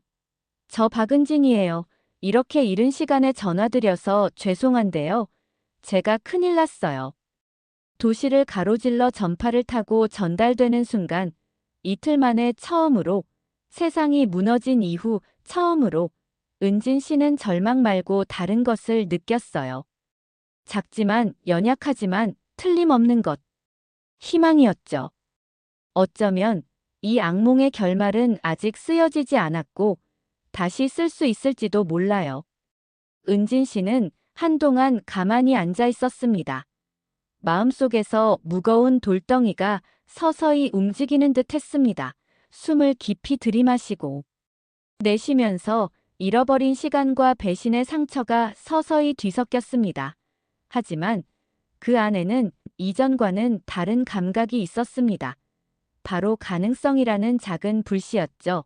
저 박은진이에요. 이렇게 이른 시간에 전화드려서 죄송한데요. 제가 큰일 났어요. 도시를 가로질러 전파를 타고 전달되는 순간 이틀 만에 처음으로 세상이 무너진 이후 처음으로 은진 씨는 절망 말고 다른 것을 느꼈어요. 작지만 연약하지만 틀림없는 것. 희망이었죠. 어쩌면 이 악몽의 결말은 아직 쓰여지지 않았고 다시 쓸 수 있을지도 몰라요. 은진 씨는 한동안 가만히 앉아 있었습니다. 마음속에서 무거운 돌덩이가 서서히 움직이는 듯 했습니다. 숨을 깊이 들이마시고 내쉬면서 잃어버린 시간과 배신의 상처가 서서히 뒤섞였습니다. 하지만 그 안에는 이전과는 다른 감각이 있었습니다. 바로 가능성이라는 작은 불씨였죠.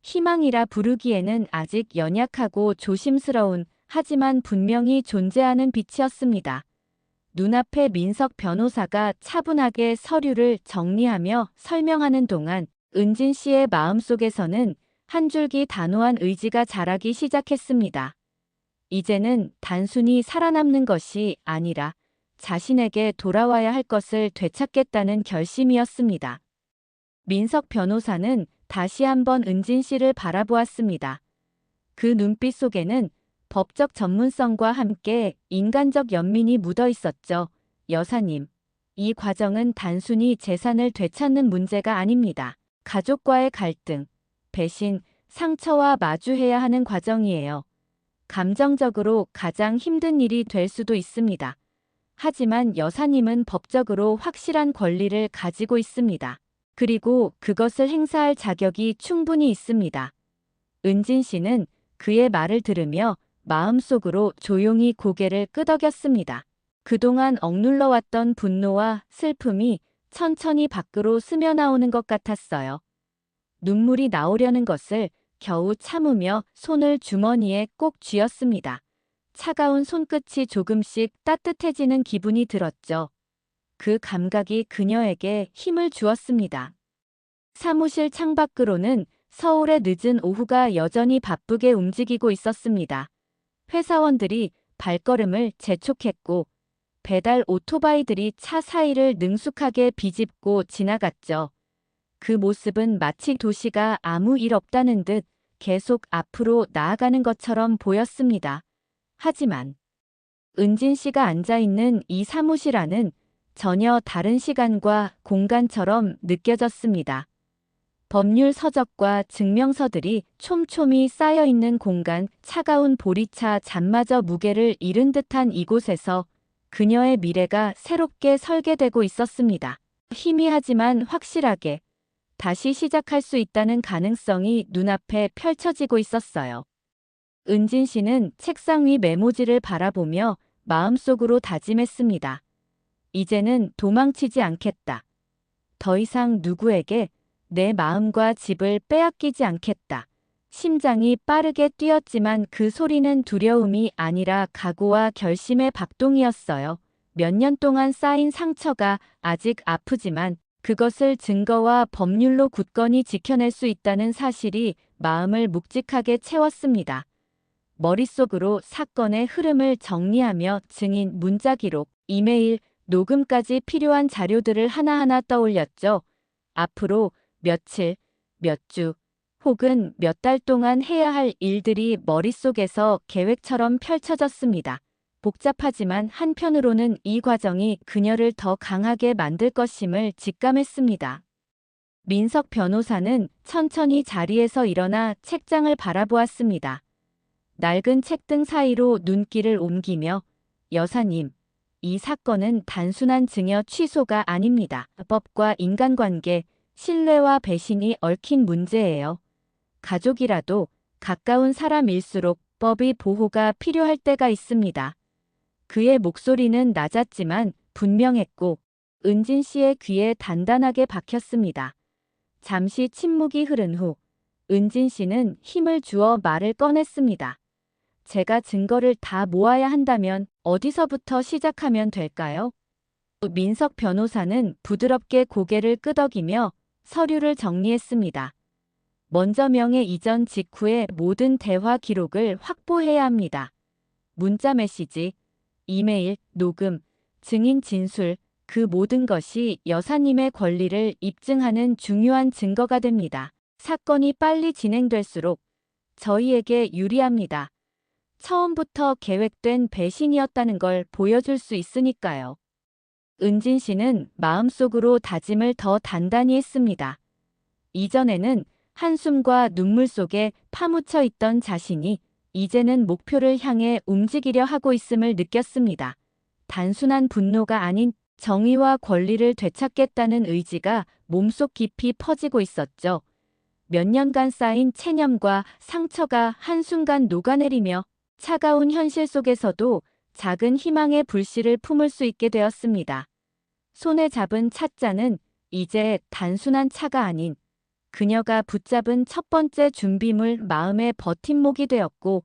희망이라 부르기에는 아직 연약하고 조심스러운 하지만 분명히 존재하는 빛이었습니다. 눈앞에 민석 변호사가 차분하게 서류를 정리하며 설명하는 동안 은진 씨의 마음속에서는 한 줄기 단호한 의지가 자라기 시작했습니다. 이제는 단순히 살아남는 것이 아니라 자신에게 돌아와야 할 것을 되찾겠다는 결심이었습니다. 민석 변호사는 다시 한번 은진 씨를 바라보았습니다. 그 눈빛 속에는 법적 전문성과 함께 인간적 연민이 묻어 있었죠. 여사님, 이 과정은 단순히 재산을 되찾는 문제가 아닙니다. 가족과의 갈등, 배신, 상처와 마주해야 하는 과정이에요. 감정적으로 가장 힘든 일이 될 수도 있습니다. 하지만 여사님은 법적으로 확실한 권리를 가지고 있습니다. 그리고 그것을 행사할 자격이 충분히 있습니다. 은진 씨는 그의 말을 들으며 마음속으로 조용히 고개를 끄덕였습니다. 그동안 억눌러왔던 분노와 슬픔이 천천히 밖으로 스며나오는 것 같았어요. 눈물이 나오려는 것을 겨우 참으며 손을 주머니에 꼭 쥐었습니다. 차가운 손끝이 조금씩 따뜻해지는 기분이 들었죠. 그 감각이 그녀에게 힘을 주었습니다. 사무실 창밖으로는 서울의 늦은 오후가 여전히 바쁘게 움직이고 있었습니다. 회사원들이 발걸음을 재촉했고 배달 오토바이들이 차 사이를 능숙하게 비집고 지나갔죠. 그 모습은 마치 도시가 아무 일 없다는 듯 계속 앞으로 나아가는 것처럼 보였습니다. 하지만 은진 씨가 앉아있는 이 사무실 안은 전혀 다른 시간과 공간처럼 느껴졌습니다. 법률 서적과 증명서들이 촘촘히 쌓여있는 공간, 차가운 보리차 잔마저 무게를 잃은 듯한 이곳에서 그녀의 미래가 새롭게 설계되고 있었습니다. 희미하지만 확실하게 다시 시작할 수 있다는 가능성이 눈앞에 펼쳐지고 있었어요. 은진 씨는 책상 위 메모지를 바라보며 마음속으로 다짐했습니다. 이제는 도망치지 않겠다. 더 이상 누구에게 내 마음과 집을 빼앗기지 않겠다. 심장이 빠르게 뛰었지만 그 소리는 두려움이 아니라 각오와 결심의 박동이었어요. 몇 년 동안 쌓인 상처가 아직 아프지만 그것을 증거와 법률로 굳건히 지켜낼 수 있다는 사실이 마음을 묵직하게 채웠습니다. 머릿속으로 사건의 흐름을 정리하며 증인 문자 기록, 이메일, 녹음까지 필요한 자료들을 하나하나 떠올렸죠. 앞으로 며칠, 몇 주, 혹은 몇 달 동안 해야 할 일들이 머릿속에서 계획처럼 펼쳐졌습니다. 복잡하지만 한편으로는 이 과정이 그녀를 더 강하게 만들 것임을 직감했습니다. 민석 변호사는 천천히 자리에서 일어나 책장을 바라보았습니다. 낡은 책등 사이로 눈길을 옮기며 여사님, 이 사건은 단순한 증여 취소가 아닙니다. 법과 인간관계, 신뢰와 배신이 얽힌 문제예요. 가족이라도 가까운 사람일수록 법의 보호가 필요할 때가 있습니다. 그의 목소리는 낮았지만 분명했고 은진 씨의 귀에 단단하게 박혔습니다. 잠시 침묵이 흐른 후 은진 씨는 힘을 주어 말을 꺼냈습니다. 제가 증거를 다 모아야 한다면 어디서부터 시작하면 될까요? 민석 변호사는 부드럽게 고개를 끄덕이며 서류를 정리했습니다. 먼저 명예 이전 직후의 모든 대화 기록을 확보해야 합니다. 문자 메시지, 이메일, 녹음, 증인 진술, 그 모든 것이 여사님의 권리를 입증하는 중요한 증거가 됩니다. 사건이 빨리 진행될수록 저희에게 유리합니다. 처음부터 계획된 배신이었다는 걸 보여줄 수 있으니까요. 은진 씨는 마음속으로 다짐을 더 단단히 했습니다. 이전에는 한숨과 눈물 속에 파묻혀 있던 자신이 이제는 목표를 향해 움직이려 하고 있음을 느꼈습니다. 단순한 분노가 아닌 정의와 권리를 되찾겠다는 의지가 몸속 깊이 퍼지고 있었죠. 몇 년간 쌓인 체념과 상처가 한순간 녹아내리며 차가운 현실 속에서도 작은 희망의 불씨를 품을 수 있게 되었습니다. 손에 잡은 찻잔은 이제 단순한 차가 아닌 그녀가 붙잡은 첫 번째 준비물, 마음의 버팀목이 되었고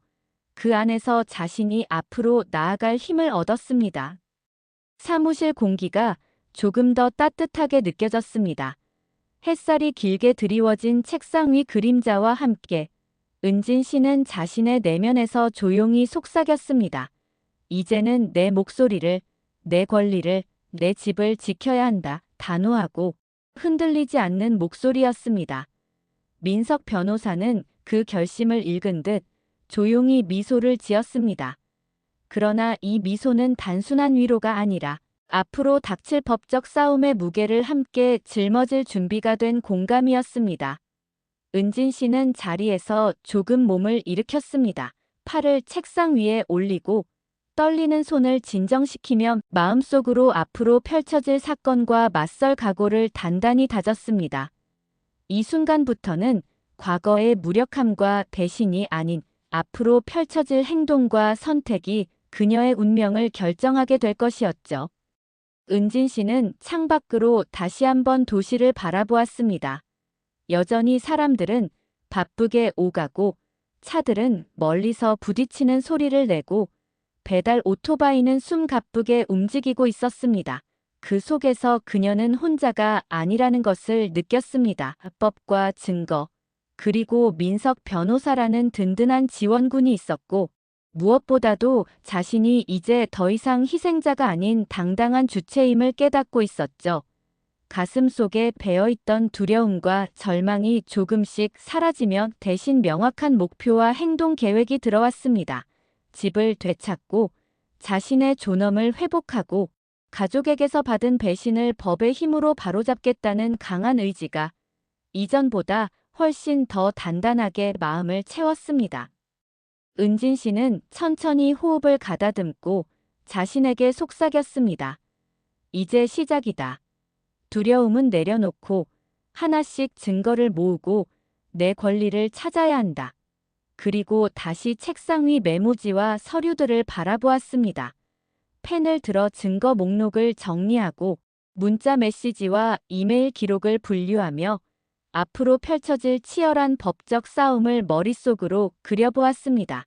그 안에서 자신이 앞으로 나아갈 힘을 얻었습니다. 사무실 공기가 조금 더 따뜻하게 느껴졌습니다. 햇살이 길게 드리워진 책상 위 그림자와 함께 은진 씨는 자신의 내면에서 조용히 속삭였습니다. 이제는 내 목소리를, 내 권리를, 내 집을 지켜야 한다. 단호하고 흔들리지 않는 목소리였습니다. 민석 변호사는 그 결심을 읽은 듯 조용히 미소를 지었습니다. 그러나 이 미소는 단순한 위로가 아니라 앞으로 닥칠 법적 싸움의 무게를 함께 짊어질 준비가 된 공감이었습니다. 은진 씨는 자리에서 조금 몸을 일으켰습니다. 팔을 책상 위에 올리고 떨리는 손을 진정시키며 마음속으로 앞으로 펼쳐질 사건과 맞설 각오를 단단히 다졌습니다. 이 순간부터는 과거의 무력함과 배신이 아닌 앞으로 펼쳐질 행동과 선택이 그녀의 운명을 결정하게 될 것이었죠. 은진 씨는 창밖으로 다시 한번 도시를 바라보았습니다. 여전히 사람들은 바쁘게 오가고 차들은 멀리서 부딪히는 소리를 내고 배달 오토바이는 숨가쁘게 움직이고 있었습니다. 그 속에서 그녀는 혼자가 아니라는 것을 느꼈습니다. 합법과 증거, 그리고 민석 변호사라는 든든한 지원군이 있었고 무엇보다도 자신이 이제 더 이상 희생자가 아닌 당당한 주체임을 깨닫고 있었죠. 가슴 속에 배어있던 두려움과 절망이 조금씩 사라지며 대신 명확한 목표와 행동 계획이 들어왔습니다. 집을 되찾고 자신의 존엄을 회복하고 가족에게서 받은 배신을 법의 힘으로 바로잡겠다는 강한 의지가 이전보다 훨씬 더 단단하게 마음을 채웠습니다. 은진 씨는 천천히 호흡을 가다듬고 자신에게 속삭였습니다. 이제 시작이다. 두려움은 내려놓고 하나씩 증거를 모으고 내 권리를 찾아야 한다. 그리고 다시 책상 위 메모지와 서류들을 바라보았습니다. 펜을 들어 증거 목록을 정리하고 문자 메시지와 이메일 기록을 분류하며 앞으로 펼쳐질 치열한 법적 싸움을 머릿속으로 그려보았습니다.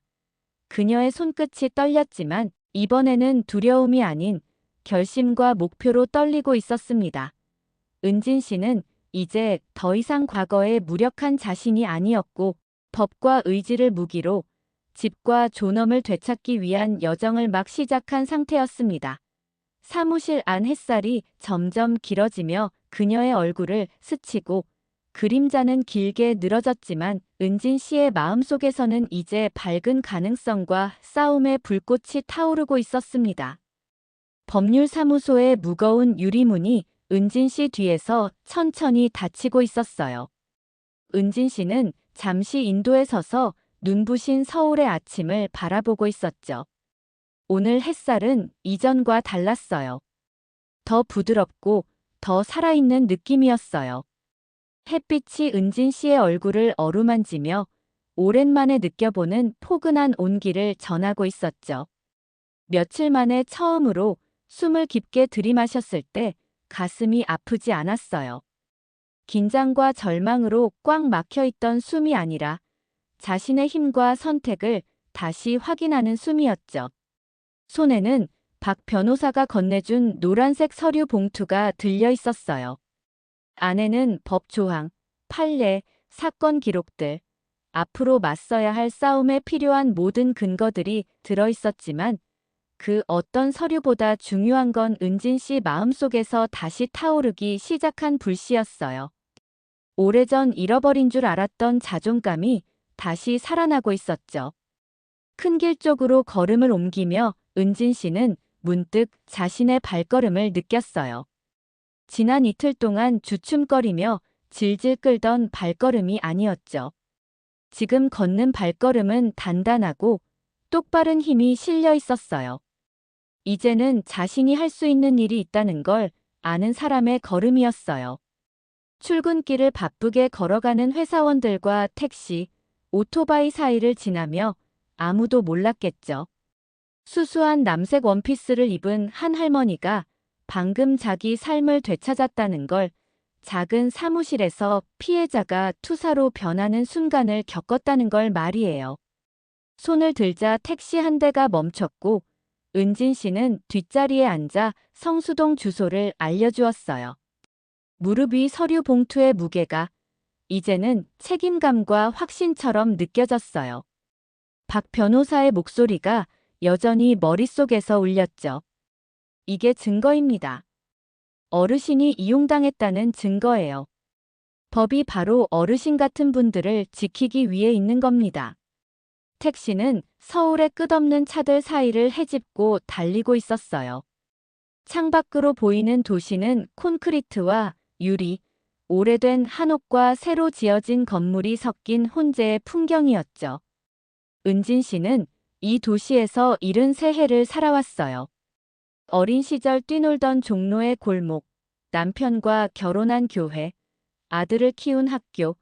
그녀의 손끝이 떨렸지만 이번에는 두려움이 아닌 결심과 목표로 떨리고 있었습니다. 은진 씨는 이제 더 이상 과거의 무력한 자신이 아니었고 법과 의지를 무기로 집과 존엄을 되찾기 위한 여정을 막 시작한 상태였습니다. 사무실 안 햇살이 점점 길어지며 그녀의 얼굴을 스치고 그림자는 길게 늘어졌지만 은진 씨의 마음속에서는 이제 밝은 가능성과 싸움의 불꽃이 타오르고 있었습니다. 법률사무소의 무거운 유리문이 은진 씨 뒤에서 천천히 닫히고 있었어요. 은진 씨는 잠시 인도에 서서 눈부신 서울의 아침을 바라보고 있었죠. 오늘 햇살은 이전과 달랐어요. 더 부드럽고 더 살아있는 느낌이었어요. 햇빛이 은진 씨의 얼굴을 어루만지며 오랜만에 느껴보는 포근한 온기를 전하고 있었죠. 며칠 만에 처음으로 숨을 깊게 들이마셨을 때 가슴이 아프지 않았어요. 긴장과 절망으로 꽉 막혀 있던 숨이 아니라 자신의 힘과 선택을 다시 확인하는 숨이었죠. 손에는 박 변호사가 건네준 노란색 서류 봉투가 들려 있었어요. 안에는 법 조항, 판례, 사건 기록들, 앞으로 맞서야 할 싸움에 필요한 모든 근거들이 들어 있었지만 그 어떤 서류보다 중요한 건 은진 씨 마음속에서 다시 타오르기 시작한 불씨였어요. 오래전 잃어버린 줄 알았던 자존감이 다시 살아나고 있었죠. 큰 길 쪽으로 걸음을 옮기며 은진 씨는 문득 자신의 발걸음을 느꼈어요. 지난 이틀 동안 주춤거리며 질질 끌던 발걸음이 아니었죠. 지금 걷는 발걸음은 단단하고 똑바른 힘이 실려 있었어요. 이제는 자신이 할 수 있는 일이 있다는 걸 아는 사람의 걸음이었어요. 출근길을 바쁘게 걸어가는 회사원들과 택시, 오토바이 사이를 지나며 아무도 몰랐겠죠. 수수한 남색 원피스를 입은 한 할머니가 방금 자기 삶을 되찾았다는 걸, 작은 사무실에서 피해자가 투사로 변하는 순간을 겪었다는 걸 말이에요. 손을 들자 택시 한 대가 멈췄고 은진 씨는 뒷자리에 앉아 성수동 주소를 알려주었어요. 무릎 위 서류 봉투의 무게가 이제는 책임감과 확신처럼 느껴졌어요. 박 변호사의 목소리가 여전히 머릿속에서 울렸죠. 이게 증거입니다. 어르신이 이용당했다는 증거예요. 법이 바로 어르신 같은 분들을 지키기 위해 있는 겁니다. 택시는 서울의 끝없는 차들 사이를 헤집고 달리고 있었어요. 창밖으로 보이는 도시는 콘크리트와 유리, 오래된 한옥과 새로 지어진 건물이 섞인 혼재의 풍경이었죠. 은진 씨는 이 도시에서 73해를 살아왔어요. 어린 시절 뛰놀던 종로의 골목, 남편과 결혼한 교회, 아들을 키운 학교,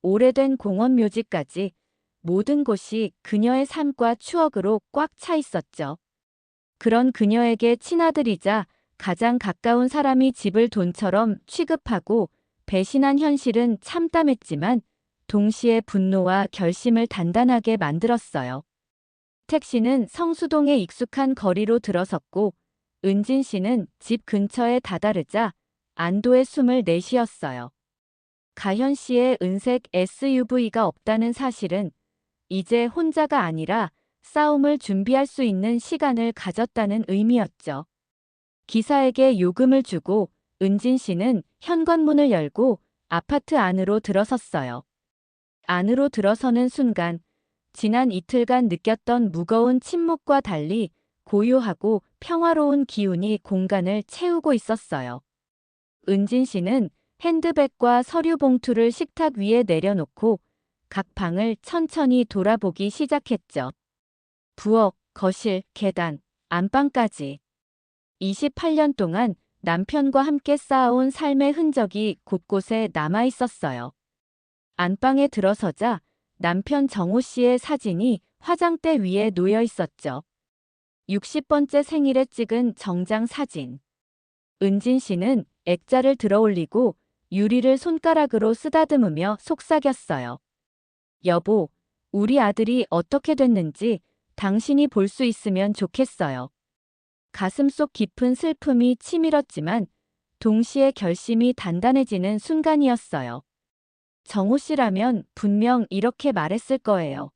오래된 공원 묘지까지 모든 곳이 그녀의 삶과 추억으로 꽉 차 있었죠. 그런 그녀에게 친아들이자 가장 가까운 사람이 집을 돈처럼 취급하고 배신한 현실은 참담했지만 동시에 분노와 결심을 단단하게 만들었어요. 택시는 성수동의 익숙한 거리로 들어섰고 은진 씨는 집 근처에 다다르자 안도의 숨을 내쉬었어요. 가현 씨의 은색 SUV가 없다는 사실은 이제 혼자가 아니라 싸움을 준비할 수 있는 시간을 가졌다는 의미였죠. 기사에게 요금을 주고 은진 씨는 현관문을 열고 아파트 안으로 들어섰어요. 안으로 들어서는 순간 지난 이틀간 느꼈던 무거운 침묵과 달리 고요하고 평화로운 기운이 공간을 채우고 있었어요. 은진 씨는 핸드백과 서류 봉투를 식탁 위에 내려놓고 각 방을 천천히 돌아보기 시작했죠. 부엌, 거실, 계단, 안방까지. 28년 동안 남편과 함께 쌓아온 삶의 흔적이 곳곳에 남아 있었어요. 안방에 들어서자 남편 정호 씨의 사진이 화장대 위에 놓여 있었죠. 60번째 생일에 찍은 정장 사진. 은진 씨는 액자를 들어올리고 유리를 손가락으로 쓰다듬으며 속삭였어요. 여보, 우리 아들이 어떻게 됐는지 당신이 볼 수 있으면 좋겠어요. 가슴속 깊은 슬픔이 치밀었지만 동시에 결심이 단단해지는 순간이었어요. 정호 씨라면 분명 이렇게 말했을 거예요.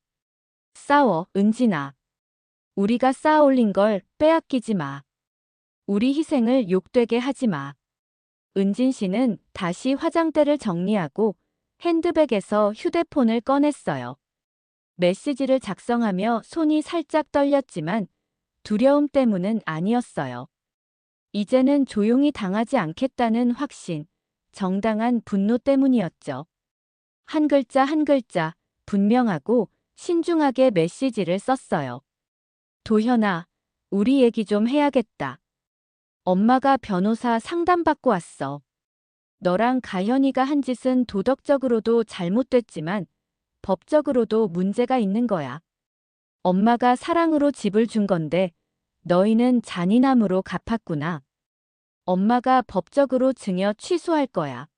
싸워, 은진아. 우리가 쌓아 올린 걸 빼앗기지 마. 우리 희생을 욕되게 하지 마. 은진 씨는 다시 화장대를 정리하고 핸드백에서 휴대폰을 꺼냈어요. 메시지를 작성하며 손이 살짝 떨렸지만 두려움 때문은 아니었어요. 이제는 조용히 당하지 않겠다는 확신, 정당한 분노 때문이었죠. 한 글자 한 글자 분명하고 신중하게 메시지를 썼어요. 도현아, 우리 얘기 좀 해야겠다. 엄마가 변호사 상담받고 왔어. 너랑 가현이가 한 짓은 도덕적으로도 잘못됐지만 법적으로도 문제가 있는 거야. 엄마가 사랑으로 집을 준 건데 너희는 잔인함으로 갚았구나. 엄마가 법적으로 증여 취소할 거야.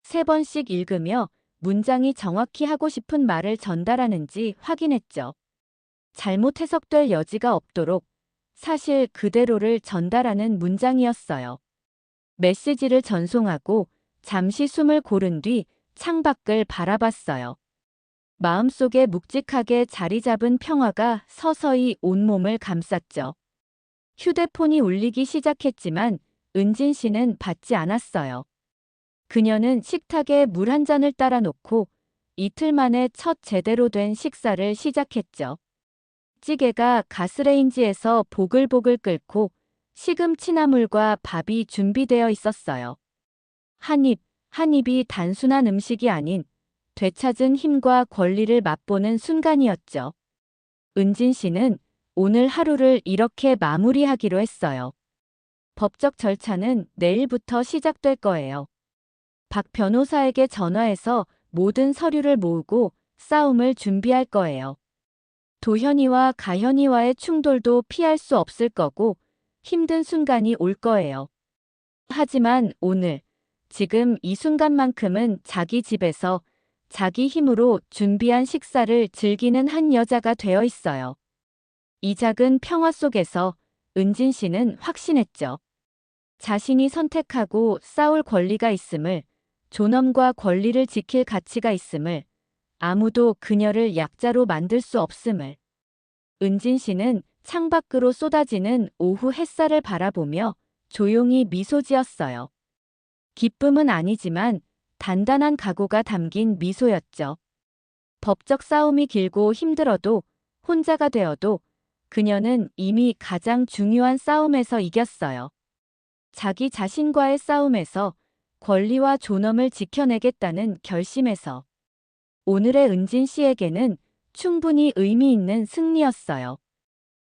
3번씩 읽으며 문장이 정확히 하고 싶은 말을 전달하는지 확인했죠. 잘못 해석될 여지가 없도록 사실 그대로를 전달하는 문장이었어요. 메시지를 전송하고 잠시 숨을 고른 뒤 창밖을 바라봤어요. 마음속에 묵직하게 자리 잡은 평화가 서서히 온몸을 감쌌죠. 휴대폰이 울리기 시작했지만 은진 씨는 받지 않았어요. 그녀는 식탁에 물 한 잔을 따라 놓고 이틀 만에 첫 제대로 된 식사를 시작했죠. 찌개가 가스레인지에서 보글보글 끓고 식은 취나물과 밥이 준비되어 있었어요. 한 입, 한 입이 단순한 음식이 아닌 되찾은 힘과 권리를 맛보는 순간이었죠. 은진 씨는 오늘 하루를 이렇게 마무리하기로 했어요. 법적 절차는 내일부터 시작될 거예요. 박 변호사에게 전화해서 모든 서류를 모으고 싸움을 준비할 거예요. 도현이와 가현이와의 충돌도 피할 수 없을 거고 힘든 순간이 올 거예요. 하지만 오늘, 지금 이 순간만큼은 자기 집에서 자기 힘으로 준비한 식사를 즐기는 한 여자가 되어 있어요. 이 작은 평화 속에서 은진 씨는 확신했죠. 자신이 선택하고 싸울 권리가 있음을, 존엄과 권리를 지킬 가치가 있음을, 아무도 그녀를 약자로 만들 수 없음을. 은진 씨는 창밖으로 쏟아지는 오후 햇살을 바라보며 조용히 미소 지었어요. 기쁨은 아니지만 단단한 각오가 담긴 미소였죠. 법적 싸움이 길고 힘들어도 혼자가 되어도 그녀는 이미 가장 중요한 싸움에서 이겼어요. 자기 자신과의 싸움에서, 권리와 존엄을 지켜내겠다는 결심에서. 오늘의 은진 씨에게는 충분히 의미 있는 승리였어요.